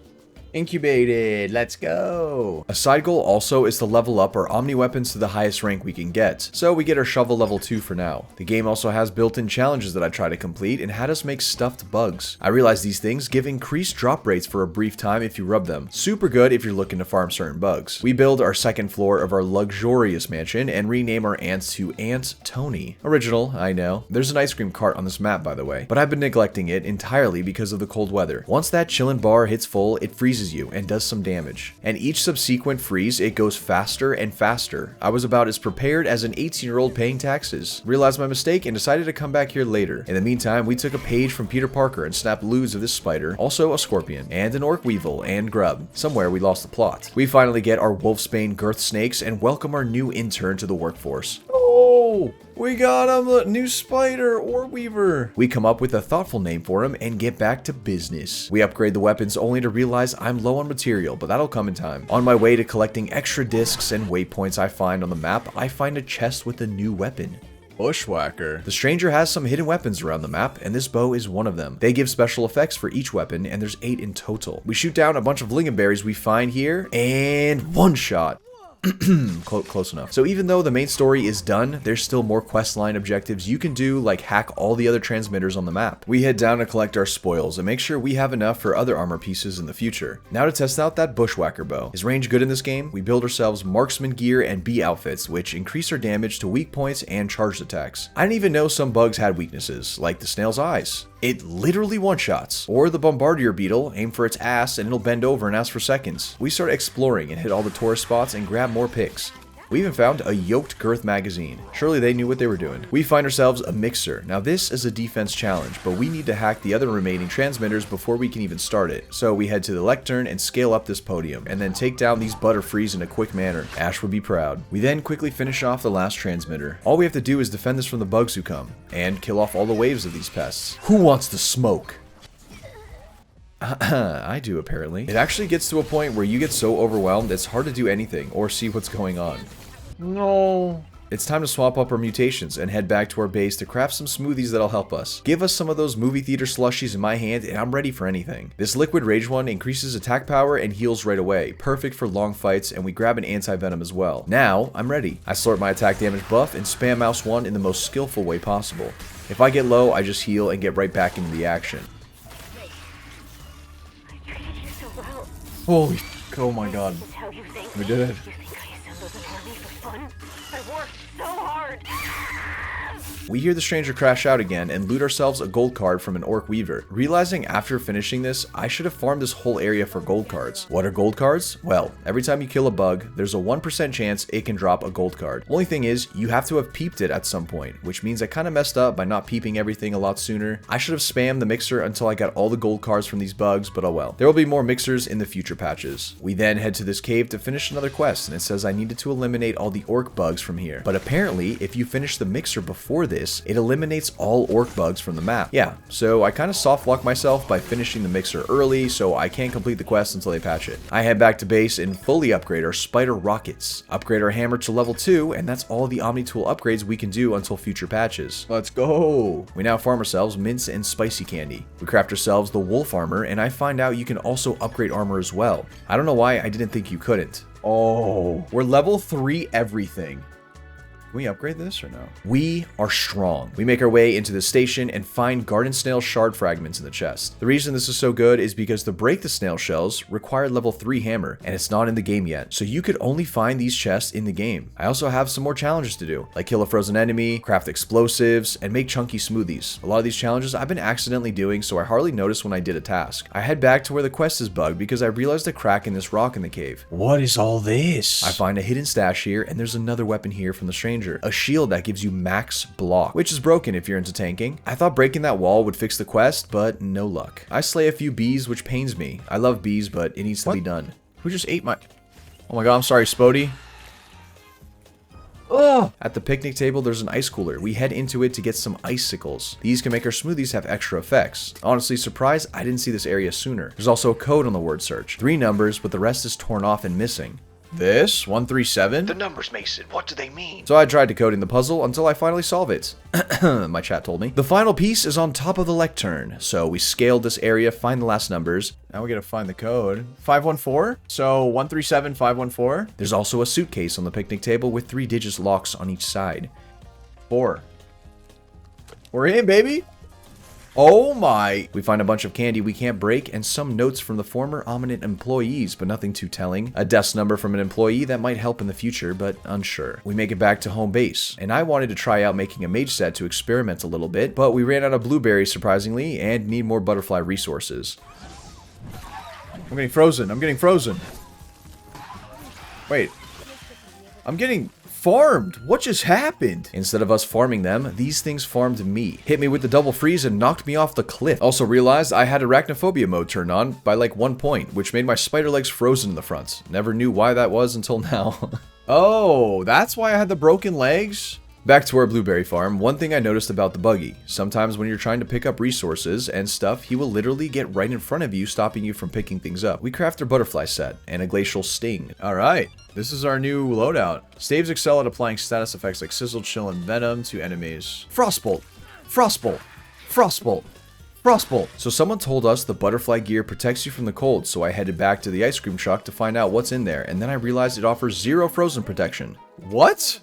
Incubated, let's go. A side goal also is to level up our omni weapons to the highest rank we can get, so we get our shovel level 2 for now. The game also has built-in challenges that I try to complete and had us make stuffed bugs. I realize these things give increased drop rates for a brief time if you rub them. Super good if you're looking to farm certain bugs. We build our second floor of our luxurious mansion and rename our ants to Aunt Tony. Original, I know. There's an ice cream cart on this map, by the way, but I've been neglecting it entirely because of the cold weather. Once that chillin' bar hits full, it freezes you and does some damage. And each subsequent freeze, it goes faster and faster. I was about as prepared as an 18-year-old paying taxes. Realized my mistake and decided to come back here later. In the meantime, we took a page from Peter Parker and snapped loods of this spider, also a scorpion, and an orc weevil, and grub. Somewhere we lost the plot. We finally get our wolfsbane girth snakes and welcome our new intern to the workforce. Oh, we got him, the new spider or weaver. We come up with a thoughtful name for him and get back to business. We upgrade the weapons only to realize I'm low on material, but that'll come in time. On my way to collecting extra discs and waypoints I find on the map, I find a chest with a new weapon. Bushwhacker. The stranger has some hidden weapons around the map, and this bow is one of them. They give special effects for each weapon, and there's 8 in total. We shoot down a bunch of lingonberries we find here, and one shot. Close enough. So even though the main story is done, there's still more questline objectives you can do, like hack all the other transmitters on the map. We head down to collect our spoils and make sure we have enough for other armor pieces in the future. Now to test out that bushwhacker bow. Is range good in this game? We build ourselves marksman gear and bee outfits, which increase our damage to weak points and charged attacks. I didn't even know some bugs had weaknesses, like the snail's eyes. It literally one-shots. Or the bombardier beetle, aim for its ass and it'll bend over and ask for seconds. We start exploring and hit all the tourist spots and grab more picks. We even found a yoked girth magazine. Surely they knew what they were doing. We find ourselves a mixer. Now this is a defense challenge, but we need to hack the other remaining transmitters before we can even start it. So we head to the lectern and scale up this podium, and then take down these butterfrees in a quick manner. Ash would be proud. We then quickly finish off the last transmitter. All we have to do is defend this from the bugs who come, and kill off all the waves of these pests. Who wants to smoke? I do, apparently. It actually gets to a point where you get so overwhelmed it's hard to do anything or see what's going on. No. It's time to swap up our mutations and head back to our base to craft some smoothies that'll help us. Give us some of those movie theater slushies in my hand and I'm ready for anything. This liquid rage one increases attack power and heals right away, perfect for long fights, and we grab an anti-venom as well. Now, I'm ready. I sort my attack damage buff and spam mouse 1 in the most skillful way possible. If I get low, I just heal and get right back into the action. I treated you so well. Holy, oh my god. This is how you think? We did it. You think I assembled an army for fun? I worked so hard. We hear the stranger crash out again and loot ourselves a gold card from an orc weaver. Realizing after finishing this, I should have farmed this whole area for gold cards. What are gold cards? Well, every time you kill a bug, there's a 1% chance it can drop a gold card. Only thing is, you have to have peeped it at some point, which means I kind of messed up by not peeping everything a lot sooner. I should have spammed the mixer until I got all the gold cards from these bugs, but oh well. There will be more mixers in the future patches. We then head to this cave to finish another quest, and it says I needed to eliminate all the orc bugs from here. But apparently, if you finish the mixer before this, it eliminates all orc bugs from the map. Yeah, so I kind of soft lock myself by finishing the mixer early, so I can't complete the quest until they patch it. I head back to base and fully upgrade our spider rockets, upgrade our hammer to level 2, and that's all the Omni Tool upgrades we can do until future patches. Let's go! We now farm ourselves mints and spicy candy. We craft ourselves the wolf armor, and I find out you can also upgrade armor as well. I don't know why I didn't think you couldn't. Oh, we're level 3 everything. Can we upgrade this or no? We are strong. We make our way into the station and find garden snail shard fragments in the chest. The reason this is so good is because to break the snail shells required level 3 hammer, and it's not in the game yet. So you could only find these chests in the game. I also have some more challenges to do, like kill a frozen enemy, craft explosives, and make chunky smoothies. A lot of these challenges I've been accidentally doing, so I hardly noticed when I did a task. I head back to where the quest is bugged because I realized a crack in this rock in the cave. What is all this? I find a hidden stash here, and there's another weapon here from the stranger. A shield that gives you max block, which is broken if you're into tanking. I thought breaking that wall would fix the quest, but no luck. I slay a few bees, which pains me. I love bees, but it needs to be done. Who just ate my... Oh my god, I'm sorry, Spodey. Oh! At the picnic table, there's an ice cooler. We head into it to get some icicles. These can make our smoothies have extra effects. Honestly, surprised I didn't see this area sooner. There's also a code on the word search. 3 numbers, but the rest is torn off and missing. This? 137? The numbers, Mason. What do they mean? So I tried decoding the puzzle until I finally solve it. My chat told me. The final piece is on top of the lectern. So we scaled this area, find the last numbers. Now we gotta find the code. 514? So 137, 514? There's also a suitcase on the picnic table with 3 digits locks on each side. 4. We're in, baby! Oh my! We find a bunch of candy we can't break and some notes from the former Ominent employees, but nothing too telling. A desk number from an employee that might help in the future, but unsure. We make it back to home base, and I wanted to try out making a mage set to experiment a little bit, but we ran out of blueberries surprisingly and need more butterfly resources. I'm getting frozen. I'm getting frozen. Wait. I'm getting... farmed. What just happened? Instead of us farming them, these things farmed me. Hit me with the double freeze and knocked me off the cliff. Also realized I had arachnophobia mode turned on by like 1 point, which made my spider legs frozen in the front. Never knew why that was until now. Oh, that's why I had the broken legs? Back to our blueberry farm, one thing I noticed about the buggy. Sometimes when you're trying to pick up resources and stuff, he will literally get right in front of you, stopping you from picking things up. We craft our butterfly set and a glacial sting. Alright, this is our new loadout. Staves excel at applying status effects like sizzle, chill, and venom to enemies. Frostbolt! Frostbolt! Frostbolt! Frostbolt! So someone told us the butterfly gear protects you from the cold, so I headed back to the ice cream truck to find out what's in there, and then I realized it offers 0 frozen protection. What?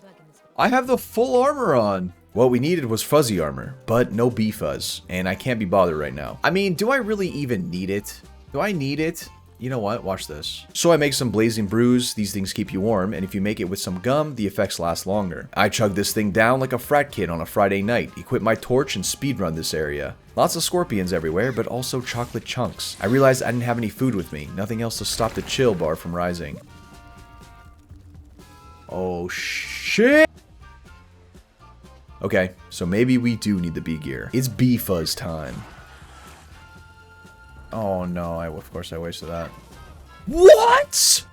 I have the full armor on. What we needed was fuzzy armor, but no bee fuzz, and I can't be bothered right now. I mean, do I really even need it? Do I need it? You know what? Watch this. So I make some blazing brews. These things keep you warm, and if you make it with some gum, the effects last longer. I chug this thing down like a frat kid on a Friday night, equip my torch, and speedrun this area. Lots of scorpions everywhere, but also chocolate chunks. I realized I didn't have any food with me, nothing else to stop the chill bar from rising. Oh shit! Okay, so maybe we do need the bee gear. It's bee fuzz time. Oh no, of course I wasted that. What?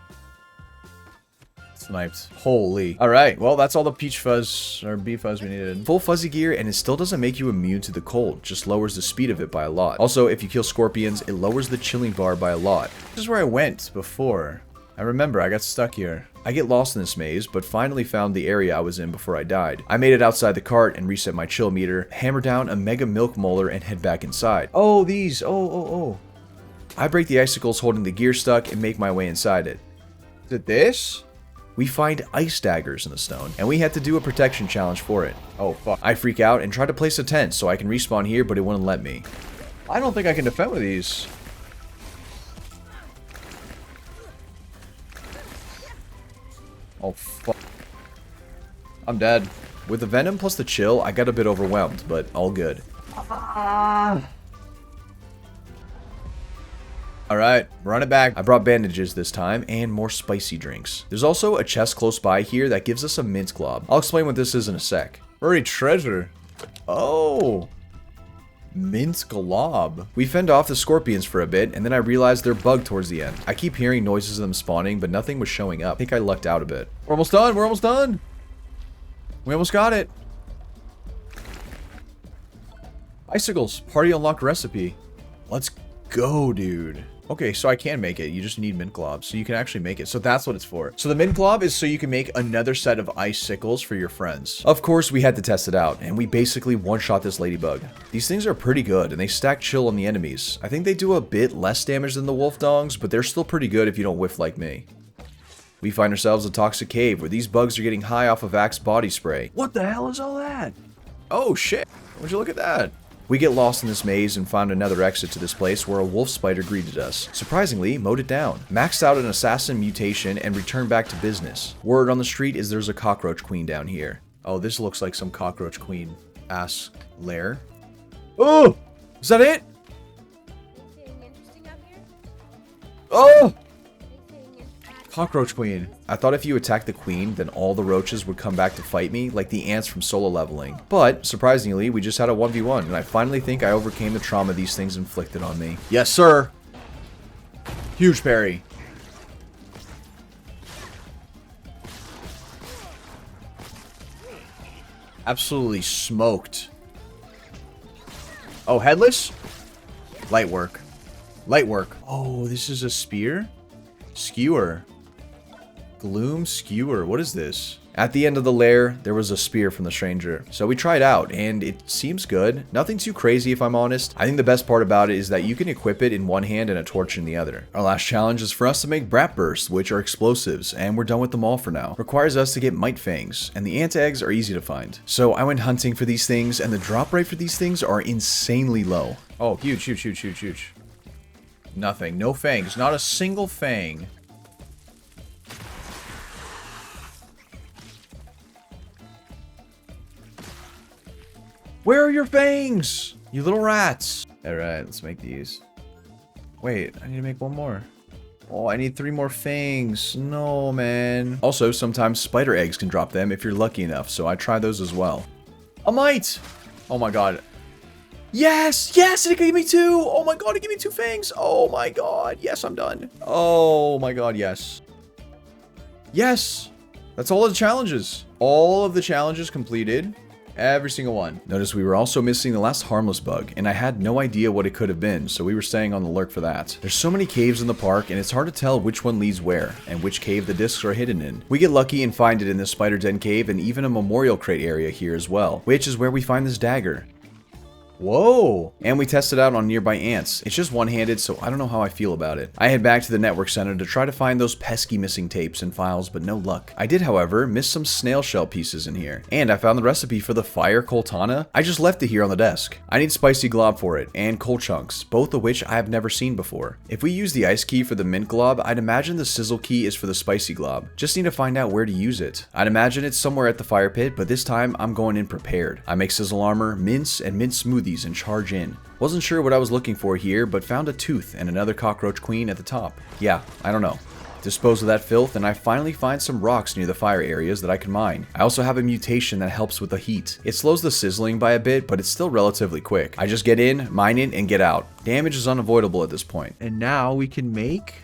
Sniped. Holy. Alright, well that's all the peach fuzz, or bee fuzz we needed. Full fuzzy gear, and it still doesn't make you immune to the cold, just lowers the speed of it by a lot. Also, if you kill scorpions, it lowers the chilling bar by a lot. This is where I went before. I remember, I got stuck here. I get lost in this maze, but finally found the area I was in before I died. I made it outside the cart and reset my chill meter, hammer down a mega milk molar, and head back inside. Oh, these. Oh. I break the icicles holding the gear stuck and make my way inside it. Is it this? We find ice daggers in the stone, and we had to do a protection challenge for it. Oh, fuck. I freak out and try to place a tent so I can respawn here, but it wouldn't let me. I don't think I can defend with these. Oh, fuck. I'm dead. With the venom plus the chill, I got a bit overwhelmed, but all good. Alright, run it back. I brought bandages this time, and more spicy drinks. There's also a chest close by here that gives us a mint glob. I'll explain what this is in a sec. Furry treasure. Oh. Mint glob. We fend off the scorpions for a bit, and then I realized they're bugged towards the end. I keep hearing noises of them spawning, but nothing was showing up. I think I lucked out a bit. We're almost done. We're almost done. We almost got it. Icicles. Party unlocked recipe. Let's go, dude. Okay, so I can make it. You just need mint globs, so you can actually make it. So that's what it's for. So the mint glob is so you can make another set of icicles for your friends. Of course, we had to test it out, and we basically one-shot this ladybug. These things are pretty good, and they stack chill on the enemies. I think they do a bit less damage than the wolf dongs, but they're still pretty good if you don't whiff like me. We find ourselves in a toxic cave where these bugs are getting high off of Axe body spray. What the hell is all that? Oh shit, would you look at that? We get lost in this maze and found another exit to this place where a wolf spider greeted us. Surprisingly, mowed it down. Maxed out an assassin mutation and returned back to business. Word on the street is there's a cockroach queen down here. Oh, this looks like some cockroach queen ass lair. Oh! Is that it? Anything interesting up here? Oh! Anything Cockroach queen. I thought if you attacked the queen, then all the roaches would come back to fight me, like the ants from solo leveling. But, surprisingly, we just had a 1v1, and I finally think I overcame the trauma these things inflicted on me. Yes, sir! Huge parry. Absolutely smoked. Oh, headless? Light work. Light work. Oh, this is a spear? Skewer. Gloom Skewer. What is this? At the end of the lair, there was a spear from the stranger. So we tried out, and it seems good. Nothing too crazy if I'm honest. I think the best part about it is that you can equip it in one hand and a torch in the other. Our last challenge is for us to make brat bursts, which are explosives, and we're done with them all for now. Requires us to get mite fangs, and the ant eggs are easy to find. So I went hunting for these things, and the drop rate for these things are insanely low. Oh, huge, huge, huge, huge, huge. Nothing. No fangs. Not a single fang. Where are your fangs? You little rats. Alright, let's make these. Wait, I need to make one more. Oh, I need 3 more fangs. No, man. Also, sometimes spider eggs can drop them if you're lucky enough, so I try those as well. A mite! Oh my god. Yes! Yes! It gave me 2! Oh my god, it gave me 2 fangs! Oh my god. Yes, I'm done. Oh my god, yes. Yes! That's all of the challenges. All of the challenges completed. Every single one. Notice we were also missing the last harmless bug, and I had no idea what it could have been, so we were staying on the lurk for that. There's so many caves in the park, and it's hard to tell which one leads where, and which cave the discs are hidden in. We get lucky and find it in this spider den cave, and even a memorial crate area here as well, which is where we find this dagger. Whoa! And we tested out on nearby ants. It's just one-handed, so I don't know how I feel about it. I head back to the network center to try to find those pesky missing tapes and files, but no luck. I did, however, miss some snail shell pieces in here. And I found the recipe for the fire coltana. I just left it here on the desk. I need spicy glob for it, and coal chunks, both of which I have never seen before. If we use the ice key for the mint glob, I'd imagine the sizzle key is for the spicy glob. Just need to find out where to use it. I'd imagine it's somewhere at the fire pit, but this time I'm going in prepared. I make sizzle armor, mince, and mint smoothies and charge in. Wasn't sure what I was looking for here, but found a tooth and another cockroach queen at the top. Yeah, I don't know. Dispose of that filth, and I finally find some rocks near the fire areas that I can mine. I also have a mutation that helps with the heat. It slows the sizzling by a bit, but it's still relatively quick. I just get in, mine it, and get out. Damage is unavoidable at this point. And now we can make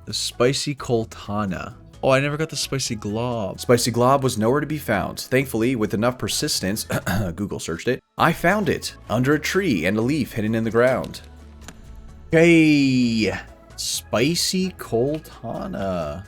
the spicy coltana. Oh, I never got the spicy glob. Spicy glob was nowhere to be found. Thankfully, with enough persistence, Google searched it, I found it under a tree and a leaf hidden in the ground. Okay, spicy coltana.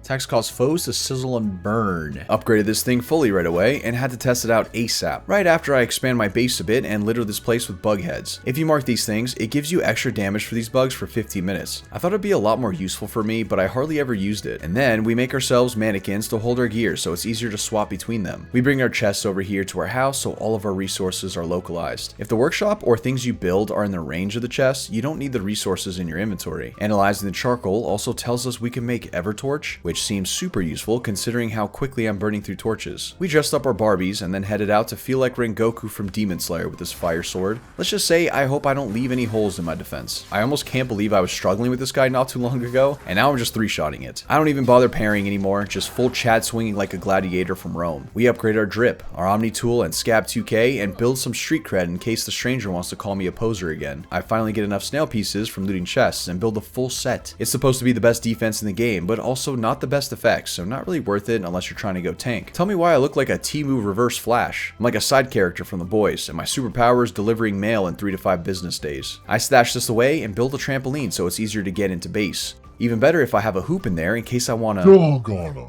Attacks cause foes to sizzle and burn. Upgraded this thing fully right away and had to test it out ASAP. Right after I expand my base a bit and litter this place with bug heads. If you mark these things, it gives you extra damage for these bugs for 15 minutes. I thought it'd be a lot more useful for me, but I hardly ever used it. And then we make ourselves mannequins to hold our gear so it's easier to swap between them. We bring our chests over here to our house so all of our resources are localized. If the workshop or things you build are in the range of the chest, you don't need the resources in your inventory. Analyzing the charcoal also tells us we can make Evertorch, which seems super useful considering how quickly I'm burning through torches. We dressed up our Barbies and then headed out to feel like Rengoku from Demon Slayer with his fire sword. Let's just say I hope I don't leave any holes in my defense. I almost can't believe I was struggling with this guy not too long ago, and now I'm just 3-shotting it. I don't even bother parrying anymore, just full Chad swinging like a gladiator from Rome. We upgrade our drip, our Omni tool, and Scab 2K and build some street cred in case the stranger wants to call me a poser again. I finally get enough snail pieces from looting chests and build a full set. It's supposed to be the best defense in the game, but also not the best effects, so not really worth it unless you're trying to go tank. Tell me why I look like a Temu reverse Flash. I'm like a side character from The Boys, and my superpower is delivering mail in 3 to 5 business days. I stash this away and build a trampoline so it's easier to get into base. Even better if I have a hoop in there in case I wanna...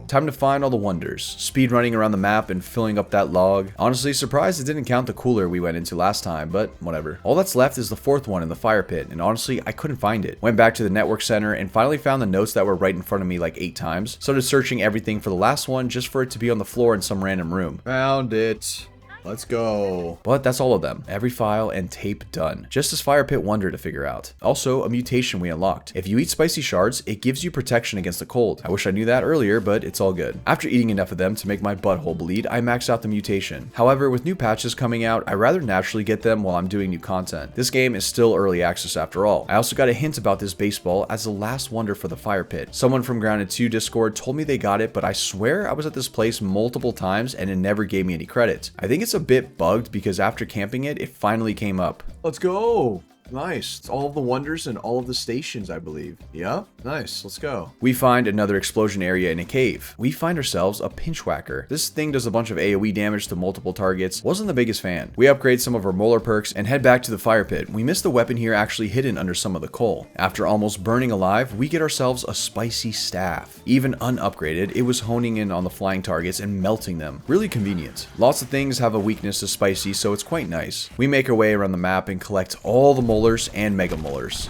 Time to find all the wonders. Speed running around the map and filling up that log. Honestly, surprised it didn't count the cooler we went into last time, but whatever. All that's left is the 4th one in the fire pit, and honestly, I couldn't find it. Went back to the network center and finally found the notes that were right in front of me like 8 times. Started searching everything for the last one just for it to be on the floor in some random room. Found it. Let's go. But that's all of them. Every file and tape done. Just this fire pit wonder to figure out. Also, a mutation we unlocked. If you eat spicy shards, it gives you protection against the cold. I wish I knew that earlier, but it's all good. After eating enough of them to make my butthole bleed, I maxed out the mutation. However, with new patches coming out, I rather naturally get them while I'm doing new content. This game is still early access after all. I also got a hint about this baseball as the last wonder for the fire pit. Someone from Grounded 2 Discord told me they got it, but I swear I was at this place multiple times and it never gave me any credit. I think it's a bit bugged because after camping it finally came up. Let's go. Nice. It's all of the wonders and all of the stations, I believe. Yeah, nice. Let's go. We find another explosion area in a cave. We find ourselves a pinch whacker. This thing does a bunch of AoE damage to multiple targets. Wasn't the biggest fan. We upgrade some of our molar perks and head back to the fire pit. We missed the weapon here actually hidden under some of the coal. After almost burning alive, we get ourselves a spicy staff. Even unupgraded, it was honing in on the flying targets and melting them. Really convenient. Lots of things have a weakness to spicy, so it's quite nice. We make our way around the map and collect all the molars and mega molars.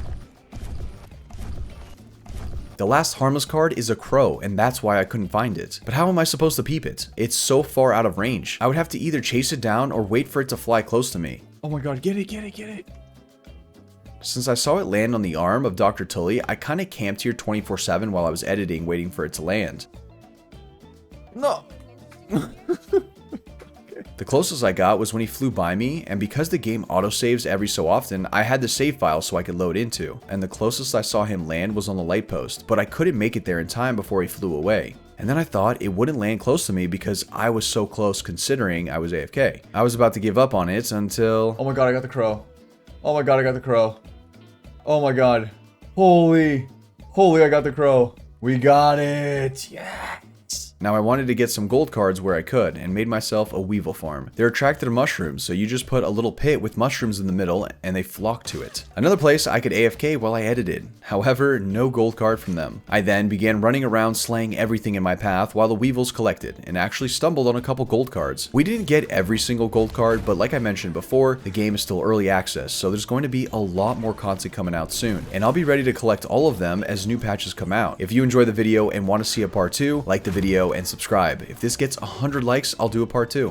The last harmless card is a crow, and that's why I couldn't find it. But how am I supposed to peep it? It's so far out of range. I would have to either chase it down or wait for it to fly close to me. Oh my god, get it, get it, get it. Since I saw it land on the arm of Dr. Tully, I kinda camped here 24/7 while I was editing, waiting for it to land. No! The closest I got was when he flew by me, and because the game autosaves every so often, I had the save file so I could load into, and the closest I saw him land was on the light post, but I couldn't make it there in time before he flew away. And then I thought it wouldn't land close to me because I was so close considering I was AFK. I was about to give up on it until... Oh my god, I got the crow. Oh my god, I got the crow. Oh my god. Holy, I got the crow. We got it. Yeah. Now I wanted to get some gold cards where I could, and made myself a weevil farm. They're attracted to mushrooms, so you just put a little pit with mushrooms in the middle, and they flock to it. Another place I could AFK while I edited. However, no gold card from them. I then began running around slaying everything in my path while the weevils collected, and actually stumbled on a couple gold cards. We didn't get every single gold card, but like I mentioned before, the game is still early access, so there's going to be a lot more content coming out soon, and I'll be ready to collect all of them as new patches come out. If you enjoy the video and want to see a part 2, like the video and subscribe. If this gets 100 likes, I'll do a part 2.